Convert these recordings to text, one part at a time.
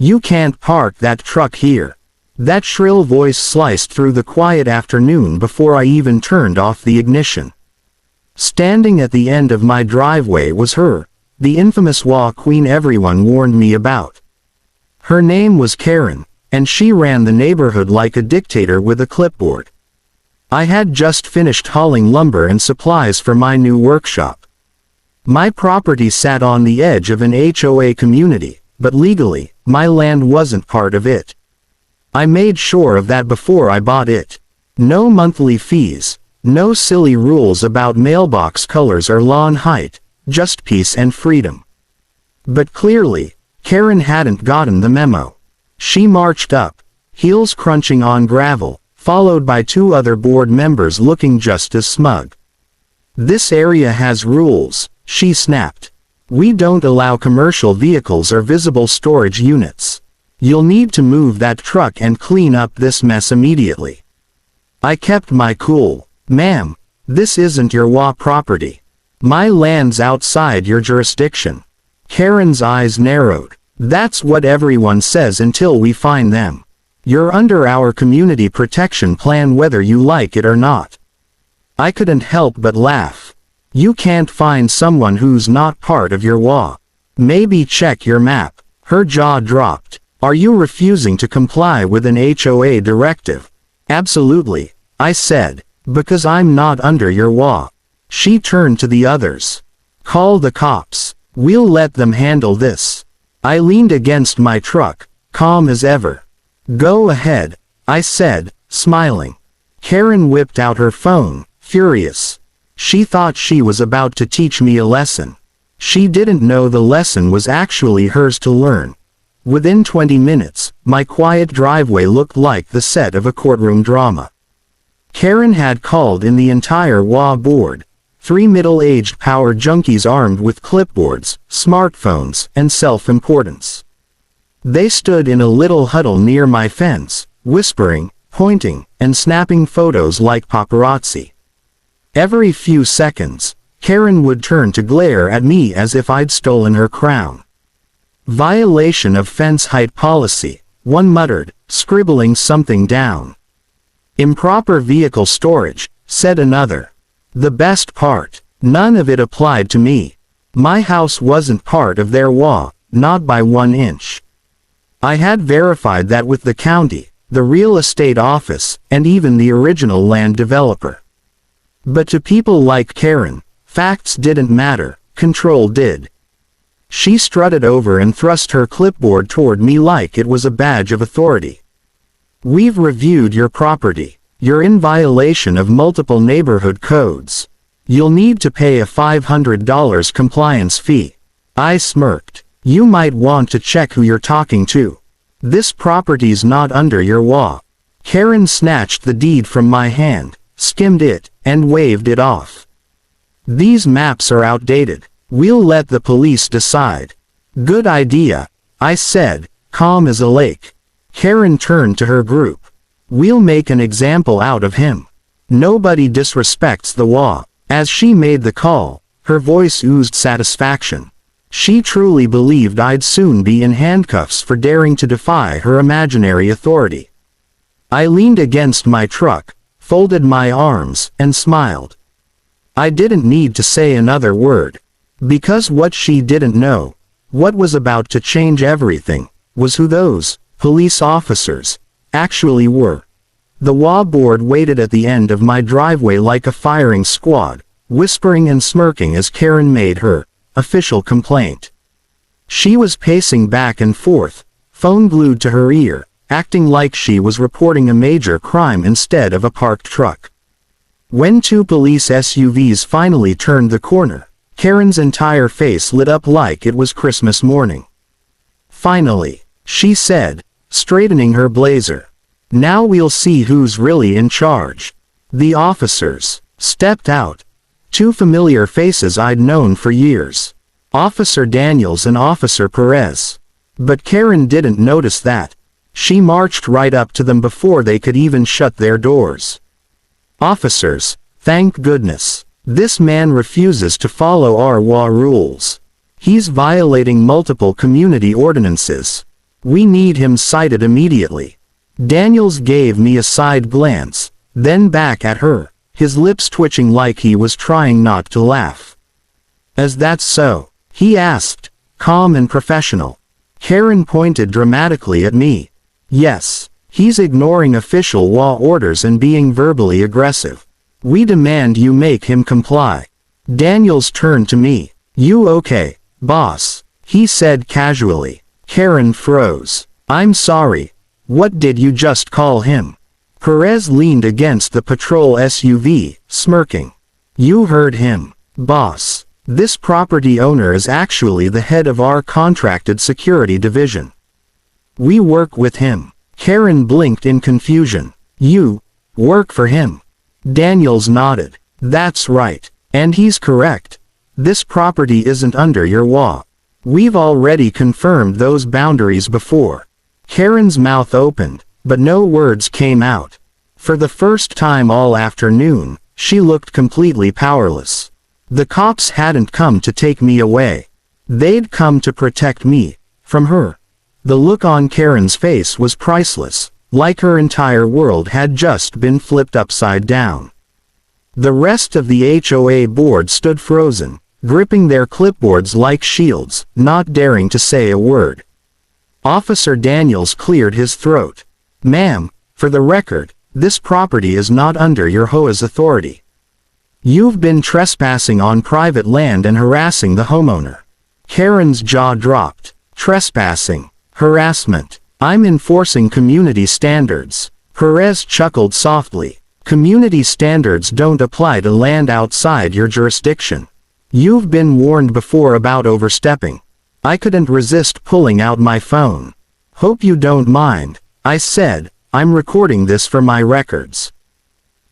"You can't park that truck here." That shrill voice sliced through the quiet afternoon before I even turned off the ignition. Standing at the end of my driveway was her, the infamous HOA queen everyone warned me about. Her name was Karen, and she ran the neighborhood like a dictator with a clipboard. I had just finished hauling lumber and supplies for my new workshop. My property sat on the edge of an HOA community, but legally, my land wasn't part of it. I made sure of that before I bought it. No monthly fees, no silly rules about mailbox colors or lawn height, just peace and freedom. But clearly, Karen hadn't gotten the memo. She marched up, heels crunching on gravel, followed by two other board members looking just as smug. "This area has rules," she snapped. "We don't allow commercial vehicles or visible storage units. You'll need to move that truck and clean up this mess immediately." I kept my cool. "Ma'am, this isn't your HOA property. My land's outside your jurisdiction." Karen's eyes narrowed. "That's what everyone says until we find them. You're under our community protection plan whether you like it or not." I couldn't help but laugh. "You can't find someone who's not part of your HOA. Maybe check your map." Her jaw dropped. "Are you refusing to comply with an HOA directive?" "Absolutely," I said, "because I'm not under your HOA." She turned to the others. "Call the cops. We'll let them handle this." I leaned against my truck, calm as ever. "Go ahead," I said, smiling. Karen whipped out her phone, furious. She thought she was about to teach me a lesson. She didn't know the lesson was actually hers to learn. Within 20 minutes, my quiet driveway looked like the set of a courtroom drama. Karen had called in the entire HOA board, 3 middle-aged power junkies armed with clipboards, smartphones, and self-importance. They stood in a little huddle near my fence, whispering, pointing, and snapping photos like paparazzi. Every few seconds, Karen would turn to glare at me as if I'd stolen her crown. "Violation of fence height policy," one muttered, scribbling something down. "Improper vehicle storage," said another. The best part, none of it applied to me. My house wasn't part of their HOA, not by 1 inch. I had verified that with the county, the real estate office, and even the original land developer. But to people like Karen, facts didn't matter, control did. She strutted over and thrust her clipboard toward me like it was a badge of authority. "We've reviewed your property. You're in violation of multiple neighborhood codes. You'll need to pay a $500 compliance fee." I smirked. "You might want to check who you're talking to. This property's not under your HOA." Karen snatched the deed from my hand, skimmed it, and waved it off. "These maps are outdated. We'll let the police decide." "Good idea," I said, calm as a lake. Karen turned to her group. "We'll make an example out of him. Nobody disrespects the HOA." As she made the call, her voice oozed satisfaction. She truly believed I'd soon be in handcuffs for daring to defy her imaginary authority. I leaned against my truck, folded my arms, and smiled. I didn't need to say another word. Because what she didn't know, what was about to change everything, was who those police officers actually were. The HOA board waited at the end of my driveway like a firing squad, whispering and smirking as Karen made her official complaint. She was pacing back and forth, phone glued to her ear, acting like she was reporting a major crime instead of a parked truck. When 2 police SUVs finally turned the corner, Karen's entire face lit up like it was Christmas morning. "Finally," she said, straightening her blazer. "Now we'll see who's really in charge." The officers stepped out. 2 familiar faces I'd known for years. Officer Daniels and Officer Perez. But Karen didn't notice that. She marched right up to them before they could even shut their doors. "Officers, thank goodness. This man refuses to follow our HOA rules. He's violating multiple community ordinances." We need him cited immediately." Daniels gave me a side glance, then back at her, his lips twitching like he was trying not to laugh. "Is that so?" he asked, calm and professional. Karen pointed dramatically at me. "Yes. He's ignoring official law orders and being verbally aggressive. We demand you make him comply." Daniels turned to me. "You okay, boss?" he said casually. Karen froze. "I'm sorry. What did you just call him?" Perez leaned against the patrol SUV, smirking. "You heard him, boss. This property owner is actually the head of our contracted security division. We work with him." Karen blinked in confusion. "You work for him?" Daniels nodded. "That's right. And he's correct. This property isn't under your HOA. We've already confirmed those boundaries before." Karen's mouth opened, but no words came out. For the first time all afternoon, she looked completely powerless. The cops hadn't come to take me away. They'd come to protect me from her. The look on Karen's face was priceless, like her entire world had just been flipped upside down. The rest of the HOA board stood frozen, gripping their clipboards like shields, not daring to say a word. Officer Daniels cleared his throat. "Ma'am, for the record, this property is not under your HOA's authority. You've been trespassing on private land and harassing the homeowner." Karen's jaw dropped. "Trespassing. Harassment. I'm enforcing community standards." Perez chuckled softly. "Community standards don't apply to land outside your jurisdiction. You've been warned before about overstepping." I couldn't resist pulling out my phone. "Hope you don't mind," I said. "I'm recording this for my records."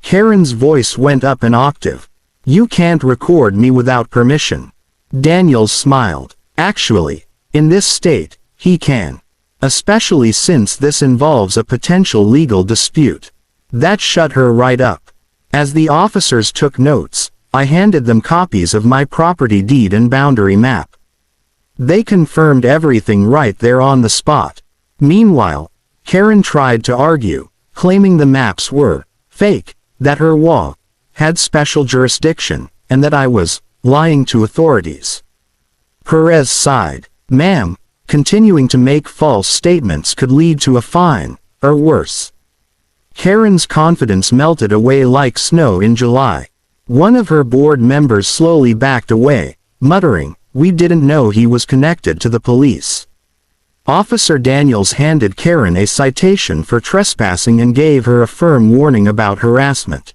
Karen's voice went up an octave. "You can't record me without permission." Daniels smiled. "Actually, in this state, he can. Especially since this involves a potential legal dispute." That shut her right up. As the officers took notes, I handed them copies of my property deed and boundary map. They confirmed everything right there on the spot. Meanwhile, Karen tried to argue, claiming the maps were fake, that her HOA had special jurisdiction, and that I was lying to authorities. Perez sighed. "Ma'am, continuing to make false statements could lead to a fine, or worse." Karen's confidence melted away like snow in July. One of her board members slowly backed away, muttering, "We didn't know he was connected to the police." Officer Daniels handed Karen a citation for trespassing and gave her a firm warning about harassment.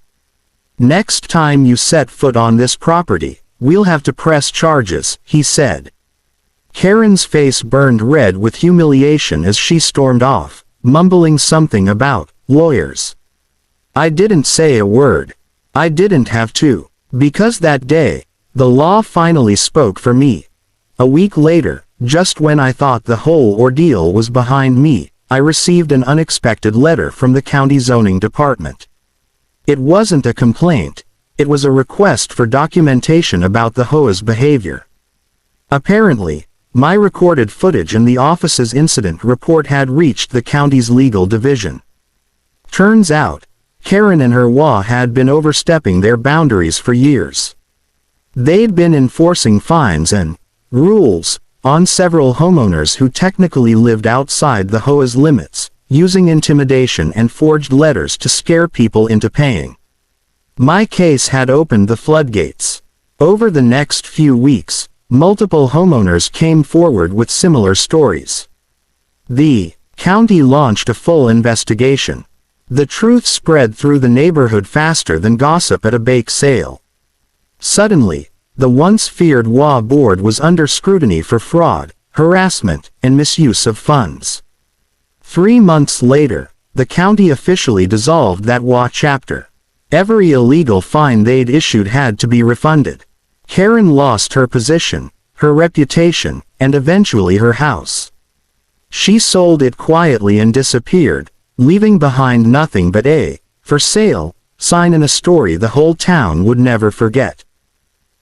"Next time you set foot on this property, we'll have to press charges," he said. Karen's face burned red with humiliation as she stormed off, mumbling something about lawyers. I didn't say a word. I didn't have to, because that day, the law finally spoke for me. A week later, just when I thought the whole ordeal was behind me, I received an unexpected letter from the county zoning department. It wasn't a complaint, it was a request for documentation about the HOA's behavior. Apparently, my recorded footage and the office's incident report had reached the county's legal division. Turns out, Karen and her HOA had been overstepping their boundaries for years. They'd been enforcing fines and rules on several homeowners who technically lived outside the HOA's limits, using intimidation and forged letters to scare people into paying. My case had opened the floodgates. Over the next few weeks, multiple homeowners came forward with similar stories. The county launched a full investigation. The truth spread through the neighborhood faster than gossip at a bake sale. Suddenly, the once feared HOA board was under scrutiny for fraud, harassment, and misuse of funds. 3 months later, the county officially dissolved that HOA chapter. Every illegal fine they'd issued had to be refunded. Karen lost her position, her reputation, and eventually her house. She sold it quietly and disappeared, leaving behind nothing but a "for sale" sign and a story the whole town would never forget.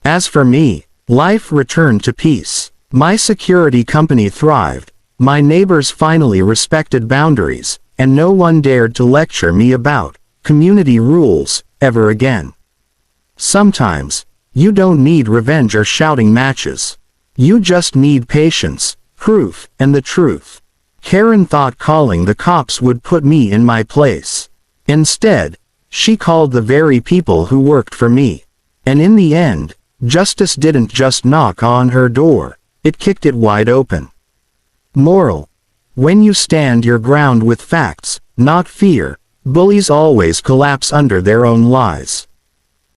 As for me, life returned to peace. My security company thrived, My neighbors finally respected boundaries, and no one dared to lecture me about community rules ever again. Sometimes, you don't need revenge or shouting matches. You just need patience, proof, and the truth. Karen thought calling the cops would put me in my place. Instead, she called the very people who worked for me. And in the end, justice didn't just knock on her door, it kicked it wide open. Moral: when you stand your ground with facts, not fear, bullies always collapse under their own lies.